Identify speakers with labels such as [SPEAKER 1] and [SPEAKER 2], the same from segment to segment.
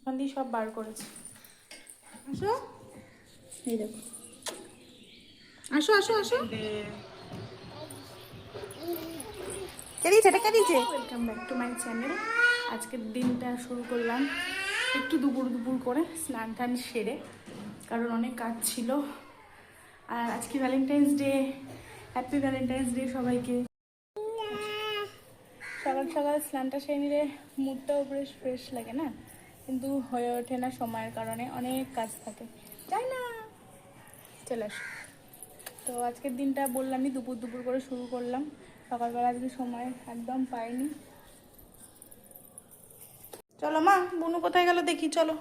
[SPEAKER 1] ওখান দিয়ে সব বার করেছে। আসো, এই দেখো, আসো আসো আসো। কে দিয়েছে এটা, কে দিয়েছে? Welcome back to my channel. আজকের দিনটা শুরু করলাম একটু দুপুর দুপুর করে স্নান টান সেরে, কারণ অনেক কাজ ছিল। আর আজকে Valentine's day. Happy Valentine's day সবাইকে। সকাল সকাল স্নানটা সেরে নিলে মুডটাও বেশ ফ্রেশ লাগে না, কিন্তু হয়ে ওঠে না সময়ের কারণে, অনেক কাজ থাকে। তাই না? চলে আসো। তো আজকের দিনটা বললামই দুপুর দুপুর করে শুরু করলাম। সকালবেলা আজকে সময় একদম পাইনি। চলো মা, বুনু কোথায় গেল দেখি, চলো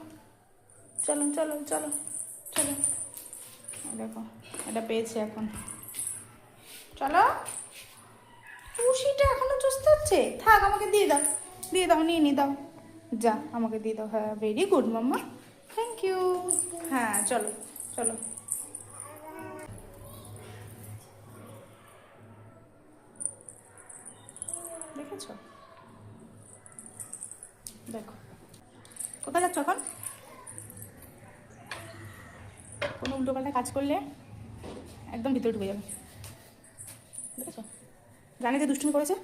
[SPEAKER 1] চলো চলো চলো চলো। দেখো, এটা পেয়েছি এখন। চলো, খুশিটা এখনো চুষতে হচ্ছে, থাক আমাকে দিয়ে দাও, দিয়ে দাও, নিয়ে নি দাও, যা আমাকে দিয়ে দাও। হ্যাঁ, ভেরি গুড মাম্মা, থ্যাংক ইউ। হ্যাঁ চলো চলো। দেখেছো? দেখো, কোথায় যাচ্ছ এখন? কোনো উল্টোপাল্টা কাজ করলে একদম ভিতরে ঢুকে যাবে, দেখেছো? জানি যে দুষ্টুমি করেছে,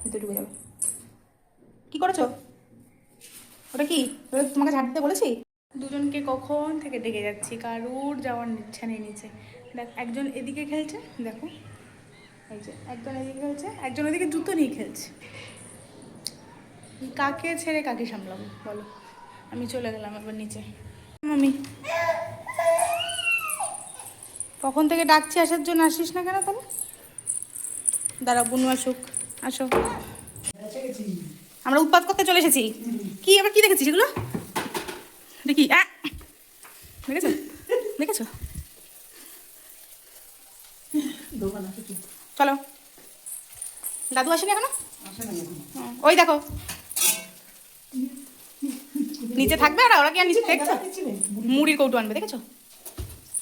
[SPEAKER 1] ভিতরে ঢুকে যাবে। কি করেছো? ওটা কি, ওটা তোমাকে ঝাড় দিতে বলেছি? দুজনকে কখন থেকে ডেকে যাচ্ছি, কারুর যাওয়ার ইচ্ছা নেই নিচে। দেখ, একজন এদিকে খেলছে, দেখো এই যে একজন এদিকে খেলছে, একজন ওদিকে জুতো নিয়ে খেলছে। কাকে ছেড়ে কাকে সামলাবো বলো? আমি চলে গেলাম এবার নিচে। মামি, কখন থেকে ডাকছি আসার জন্য, আসিস না কেন তাহলে? দাঁড়া, বুনু আসুক। আসো, আমরা উৎপাত করতে চলে এসেছি। কি আবার কি দেখেছিস এগুলো? দেখি, দেখেছো দেখেছো? চলো, দাদু আসেনি এখনো? ওই দেখো, নিচে থাকবে ওরা, ওরা কি আর নিচে দেখছো? মুড়ির কৌটো আনবে, দেখেছো?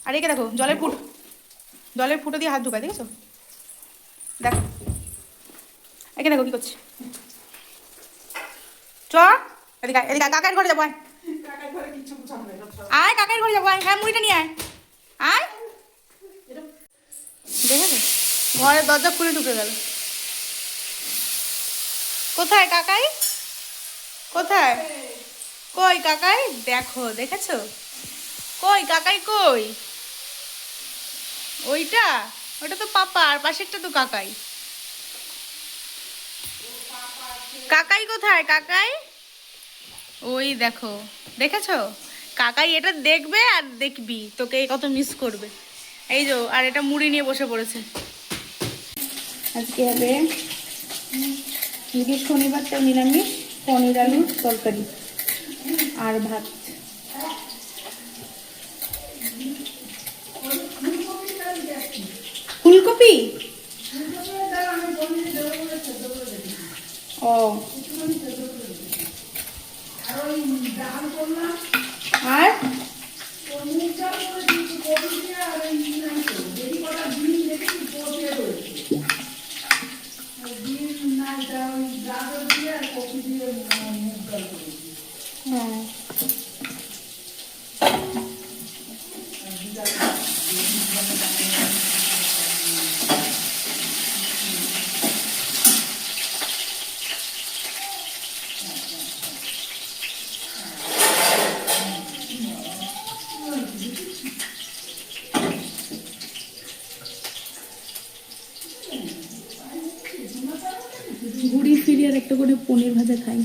[SPEAKER 1] আর একে দেখো, জলের ফুটো দিয়ে হাত ঢুকায়, দেখেছো? দেখো, একে দেখো কি করছে। চ, এদিকে এদিকে, কাকার ঘরে যাবো, আয় কাকার ঘরে যাবো, আয়। হ্যাঁ, মুড়িটা নিয়ে আয়, আয়। দেখেছো, ঘরের দরজা খুলে ঢুকে গেল। কোথায় কাকাই, কোথায়? কই কাকাই, দেখো, দেখেছো? কই কাকাই, কই? ওইটা, ওটা তো পাপা, আর পাশেরটা তো কাকাই। কাকাই কোথায়, কাকাই? ওই দেখো, দেখেছো? কাকাই এটা দেখবে আর দেখবি, তোকে কত মিস করবে। এই যে, আর এটা মুড়ি নিয়ে বসে পড়েছে। আজকে হবে, আজকে শনিবারটা নিরামিষ, পনির আলুর তরকারি আর ভাত। ফুলকপি, ও, আর হ্যাঁ, ঘুরি ফিরি আর একটা করে পনির ভাজা খাই।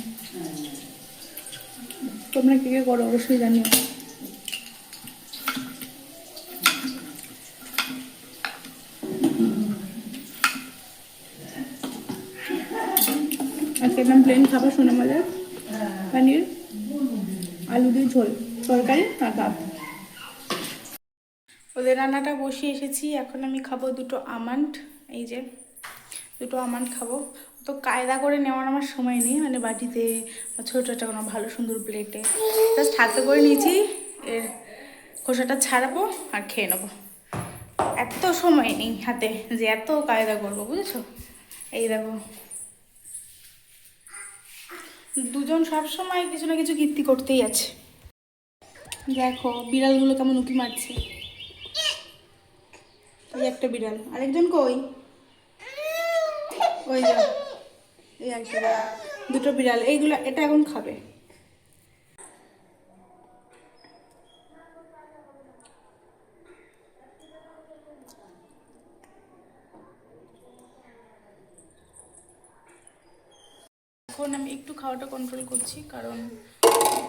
[SPEAKER 1] তোমরা কে কে করো অবশ্যই জানিও। আজকে একদম প্লেন খাবার, সোনা মজার পনির আলু দিয়ে ঝোল, তরকারি আর ভাত। ওদের রান্নাটা বসিয়ে এসেছি, এখন আমি খাবো দুটো আমন্ড। এই যে দুটো আমন্ড খাবো। তো কায়দা করে নেওয়ার আমার সময় নেই, মানে বাটিতে ছোটো একটা কোনো ভালো সুন্দর প্লেটে জাস্ট হাতে করে নিয়েছি। এর খোসাটা ছাড়াবো আর খেয়ে নেবো। এত সময় নেই হাতে যে এত কায়দা করবো, বুঝেছো? এই দেখো, দুজন সব সময় কিছু না কিছু কীর্তি করতেই আছে। দেখো বিড়ালগুলো কেমন উঁকি মারছে। এই একটা বিড়াল, আরেকজন কই? ওই যা, এই একটা বিড়াল, দুটো বিড়াল। এইগুলো এটা এখন খাবে। এখন আমি একটু খাওয়াটা কন্ট্রোল করছি, কারণ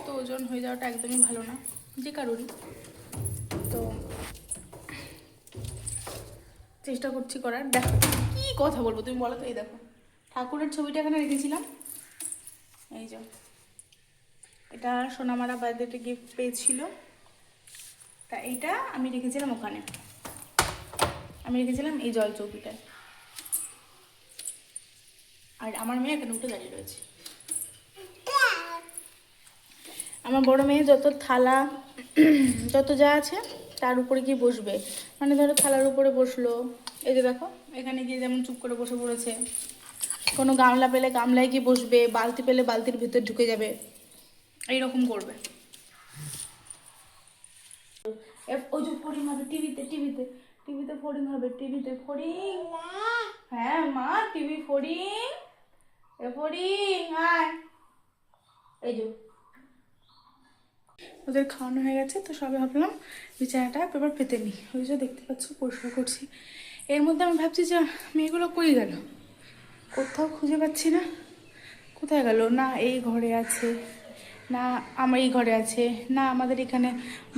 [SPEAKER 1] তো ওজন হয়ে যাওয়াটা একদমই ভালো না যে কারোরই। তো চেষ্টা করছি করার। দেখো কি কথা বলবো তুমি বলো তো। এই দেখো ঠাকুরের ছবিটা এখানে রেখেছিলাম, এই যে এটা সোনামারা বার্থডেতে গিফট পেয়েছিল, তা এইটা আমি রেখেছিলাম ওখানে, আমি রেখেছিলাম এই জল চৌকিটায়। আর আমার মেয়ে এখানে উঠে দাঁড়িয়ে রয়েছে। আমার বড় মেয়ে যত থালা যত যা আছে তার উপরে গিয়ে বসবে। মানে ধরো থালার উপরে বসলো, এই যে দেখো এখানে গিয়ে যেমন চুপ করে বসে পড়েছে। কোনো গামলা পেলে গামলায় গিয়ে বসবে, বালতি পেলে বালতির ভিতর ঢুকে যাবে, এইরকম করবে। ওই যে ফড়িং হবে টিভিতে, টিভিতে টিভিতে ফড়িং হবে, টিভিতে ফড়িং। হ্যাঁ মা টিভি ফড়িং, এ ফড়িং আয়। এই যে ওদের খাওয়ানো হয়ে গেছে, তো সবে ভাবলাম বিছানাটা পেপার পেতে নিই। ওই যে দেখতে পাচ্ছ পরিষ্কার করছি। এর মধ্যে আমি ভাবছি যে মেয়েগুলো কই গেল, কোথাও খুঁজে পাচ্ছি না। কোথায় গেল? না এই ঘরে আছে, না আমার এই ঘরে আছে, না আমাদের এখানে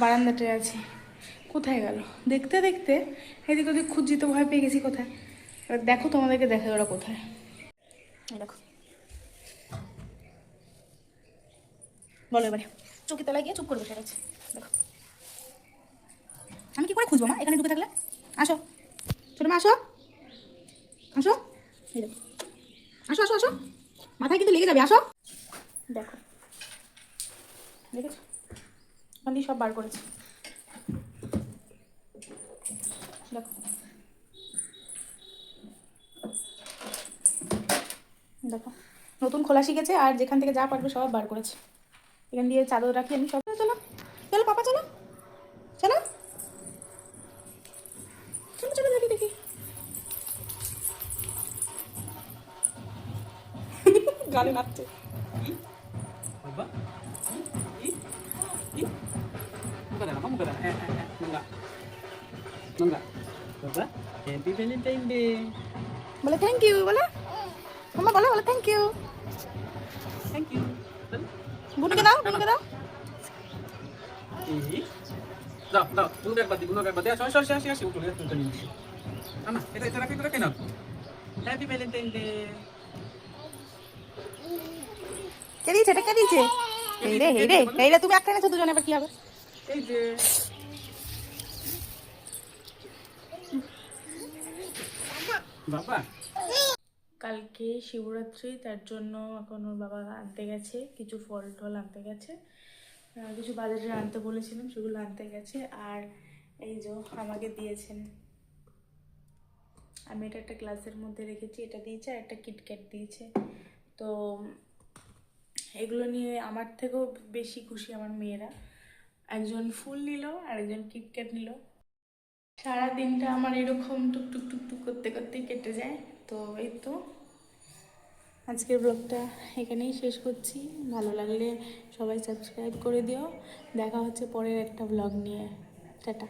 [SPEAKER 1] বারান্দাটায় আছে। কোথায় গেল? দেখতে দেখতে এদিক ওদিক খুঁজছি তো ভয় পেয়ে গেছি কোথায়। এবার দেখো তোমাদেরকে দেখায় ওরা কোথায়। এই দেখো, বলো এবারে। চোখে তলায় গিয়ে চুপ করে বসে গেছে। দেখো আমি কি করে খুঁজবো মা এখানে ঢুকে থাকলে? আসো ছোট মা, আসো আসো, এই দেখো, আসো আসো আসো, মাথায় কিন্তু লেগে যাবে, আসো। দেখো দেখেছো, ওখান দিয়ে সব বার করেছে। দেখো দেখো নতুন খোলা শিখেছে, আর যেখান থেকে যা পারবে সব বার করেছে। এখান দিয়ে চাদর রাখি আমি সব। চলো চলো পাপা চলো, চলো চলো চলো, দেখি দেখি গানে নাচছে।
[SPEAKER 2] Apa? Ih, ih, bukan ada, kamu bukan ada. Enggak, enggak. Apa? Happy Valentine Day.
[SPEAKER 1] বলে থ্যাংক ইউ, বলো মামা, বলো বলো থ্যাংক ইউ।
[SPEAKER 2] Thank you.
[SPEAKER 1] বুনুকে দাও, বুনুকে দাও।
[SPEAKER 2] Ih, daw, daw. Bunuh kayak bati. Asal. Udah lihat tuh ini. Ana, itu rakin. Happy Valentine Day.
[SPEAKER 1] কে দিয়েছে এটা, কে দিয়েছে? এই রে এই রে এই রে, তুমি একটা এনেছো দুজনে, এবার কি হবে?
[SPEAKER 2] এই যে বাবা,
[SPEAKER 1] কালকে শিবরাত্রি, তার জন্য এখন ওর বাবা আনতে গেছে, কিছু ফল টল আনতে গেছে, কিছু বাজারে আনতে বলেছিলাম সেগুলো আনতে গেছে। আর এই যে আমাকে দিয়েছেন, আমি এটা একটা গ্লাসের মধ্যে রেখেছি, এটা দিয়েছে আর একটা কিটক্যাট দিয়েছে। তো এগুলো নিয়ে আমার থেকেও বেশি খুশি আমার মেয়েরা। একজন ফুল নিল আর একজন কিটক্যাট নিল। সারা দিনটা আমার এরকম টুকটুক টুকটুক করতে করতেই কেটে যায়। তো এই তো আজকের ব্লগটা এখানেই শেষ করছি। ভালো লাগলে সবাই সাবস্ক্রাইব করে দিও। দেখা হচ্ছে পরের একটা ব্লগ নিয়ে। টাটা।